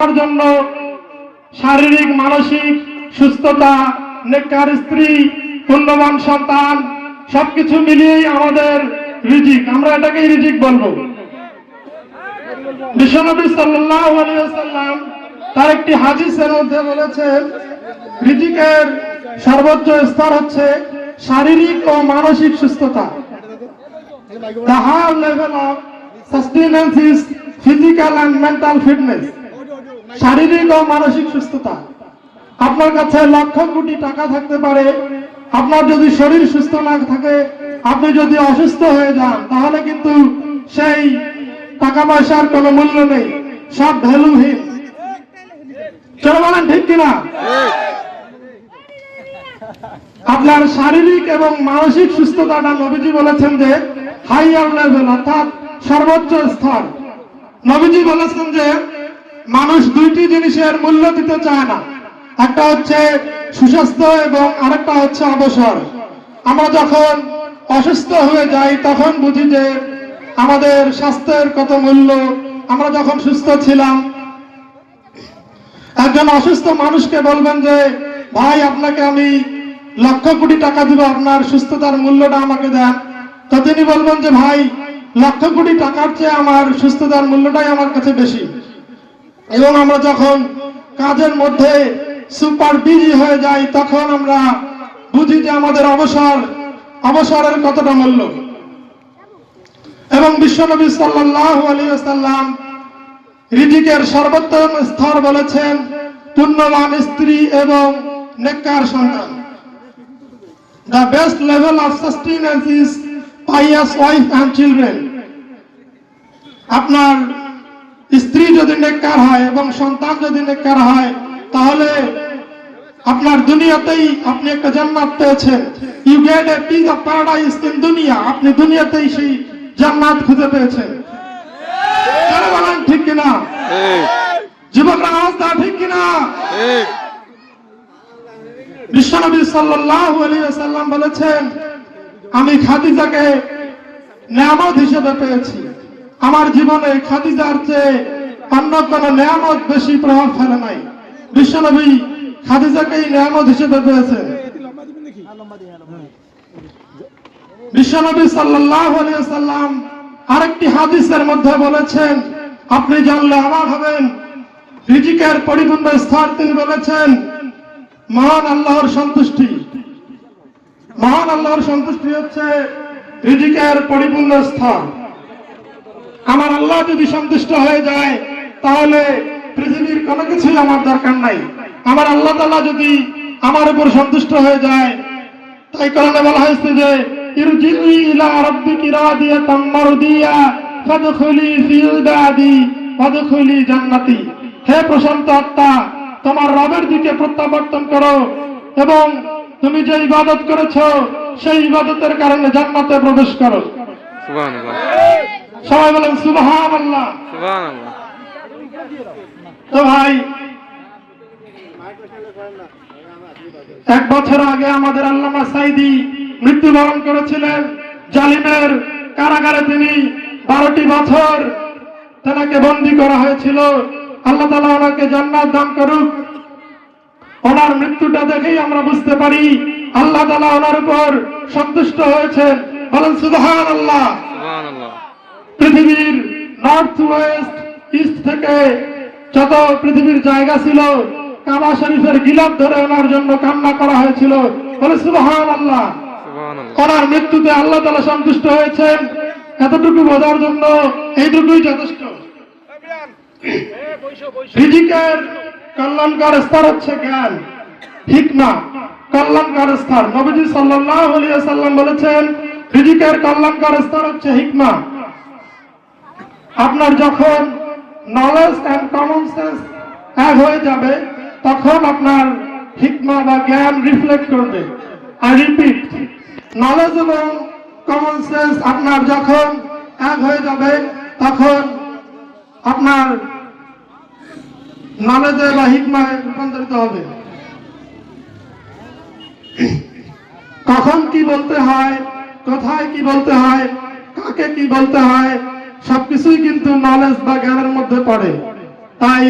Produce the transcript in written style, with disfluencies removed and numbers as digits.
জন্য শারীরিক মানসিক সুস্থতা, নেককার স্ত্রী, পুণ্যবান সন্তান সবকিছু মিলিয়েই আমাদের রিজিক, আমরা এটাকে রিজিক বলবো। বিশ্বনবী সাল্লাল্লাহু আলাইহি ওয়াসাল্লাম তার একটি হাদিসের মধ্যে বলেছেন, রিজিকের সর্বোচ্চ স্তর হচ্ছে শারীরিক ও মানসিক সুস্থতা। The higher level of sustenance is physical and mental fitness. শারীরিক ও মানসিক সুস্থতা। আপনার কাছে লক্ষ কোটি টাকা থাকতে পারে, আপনার যদি শরীর সুস্থ না থাকে, আপনি যদি অসুস্থ হয়ে যান, তাহলে কিন্তু সেই টাকা পয়সার কোনো মূল্য নেই, সব ভ্যালুহীন। চলো বলেন ঠিক কিনা? আপনার শারীরিক এবং মানসিক সুস্থতাটা নবীজি বলেছেন যে হাইয়ার লেভেল, অর্থাৎ সর্বোচ্চ স্তর। নবীজি বলেছেন যে মানুষ দুইটি জিনিসের মূল্য দিতে চায় না, একটা হচ্ছে সুস্বাস্থ্য এবং আরেকটা হচ্ছে অবসর। আমরা যখন অসুস্থ হয়ে যাই তখন বুঝি যে আমাদের স্বাস্থ্যের কত মূল্য। আমরা যখন সুস্থ ছিলাম, একজন অসুস্থ মানুষকে বলবেন যে ভাই আপনাকে আমি লক্ষ কোটি টাকা দিব, আপনার সুস্থতার মূল্যটা আমাকে দেন, তো তিনি বলবেন যে ভাই লক্ষ কোটি টাকার চেয়ে আমার সুস্থতার মূল্যটাই আমার কাছে বেশি। এবং আমরা যখন কাজের মধ্যে সুপার বিজি হয়ে যাই তখন আমরা বুঝি যে আমাদের অবসরের কতটা মূল্য। এবং বিশ্বনবী সাল্লাল্লাহু আলাইহি ওয়াসাল্লাম রিজিকের সর্বোত্তম স্তর বলেছেন পুণ্যবান স্ত্রী এবং নেককার সন্তান। The best level of sustenance is pious wife and children. আপনার স্ত্রী যদি নেককার হয় এবং সন্তান যদি নেককার হয়, তাহলে আপনার দুনিয়াতেই আপনি একটা জান্নাত পেয়েছেন। You get a piece of paradise in দুনিয়া। আপনি দুনিয়াতেই সেই জান্নাত খুঁজে পেয়েছেন। কারা বলেন ঠিক কিনা? যুবকরা আওয়াজ দাও ঠিক কিনা? বিশ্বনবী সাল্লাল্লাহু আলাইহি ওয়াসাল্লাম বলেছেন, আমি খাদিজাকে নিয়ামত হিসেবে পেয়েছি। আমার জীবনে খাদিজার চেয়ে অন্য কোন নিয়ামত বেশি প্রভাব ফেলে নাই। বিশ্বনবী খাদিজাকেই নিয়ামত হিসেবে পেয়েছেন। বিশ্বনবী সাল্লাল্লাহু আলাইহি ওয়াসাল্লাম আরেকটি হাদিসের মধ্যে বলেছেন, আপনি জানলে অবাক হবেন, রিজিকের পরিপূর্ণ স্তর তিনি বলেছেন মহান আল্লাহর সন্তুষ্টি। মহান আল্লাহর সন্তুষ্টি হচ্ছে রিজিকের পরিপূর্ণ স্তর। আমার আল্লাহ যদি সন্তুষ্ট হয়ে যায় তাহলে পৃথিবীর কোনো কিছুই আমার দরকার নাই। আমার আল্লাহ তাআলা যদি আমার উপর সন্তুষ্ট হয়ে যায়, তাই কোরআনে বলা হয়েছে যে ইরজিই ইলা রাব্বিকি রাদিয়াতাম মারদিয়া ফাদখুলি ফি ইবাদি ওয়াদখুলি জান্নাতি। হে প্রশান্ত আত্মা, তোমার রবের দিকে প্রত্যাবর্তন করো এবং তুমি যে ইবাদত করেছো সেই ইবাদতের কারণে জান্নাতে প্রবেশ করো। সুবহানাল্লাহ। সবাই বলেন সুবহানাল্লাহ। সুবহানাল্লাহ। তো ভাই, এক বছর আগে আমাদের আল্লামা সাঈদী মৃত্যুবরণ করেছিলেন। জালিমের কারাগারে তিনি 12টি বছর তাকে বন্দী করা হয়েছিল। আল্লাহ তাআলা ওনাকে জান্নাত দান করুক। ওনার মৃত্যুটা দেখেই আমরা বুঝতে পারি আল্লাহ তাআলা ওনার উপর সন্তুষ্ট হয়েছেন। বলেন সুবহানাল্লাহ। সুবহানাল্লাহ। পৃথিবীর নর্থ ওয়েস্ট ইস্ট থেকে যত পৃথিবীর জায়গা ছিল, কাবা শরীফের গিলাফ ধরে ওনার জন্য কান্না করা হয়েছিল। বলে সুবহানাল্লাহ। ওনার মৃত্যুতে আল্লাহ তাআলা সন্তুষ্ট হয়েছেন, এতটুকু বোঝার জন্য এইটুকুই যথেষ্ট। রিজিকের কল্যাণকর স্তর হচ্ছে জ্ঞান, হিকমা। কল্যাণকর স্তর নবীজি সাল্লাল্লাহু আলাইহি ওয়াসাল্লাম বলেছেন রিজিকের কল্যাণকর স্তর হচ্ছে হিকমা। আপনার যখন নলেজ এন্ড কমন সেন্স এক হয়ে যাবে তখন আপনার হিকমা বা জ্ঞান রিফ্লেক্ট করবে। আই রিপিট, নলেজ এবং কমন সেন্স আপনার যখন এক হয়ে যাবে তখন আপনার নলেজে বা হিকমায় রূপান্তরিত হবে। কখন কি বলতে হয়, কোথায় কি বলতে হয়, কাকে কি বলতে হয়, সবকিছুই কিন্তু নলেজ বা জ্ঞানের মধ্যে পড়ে। তাই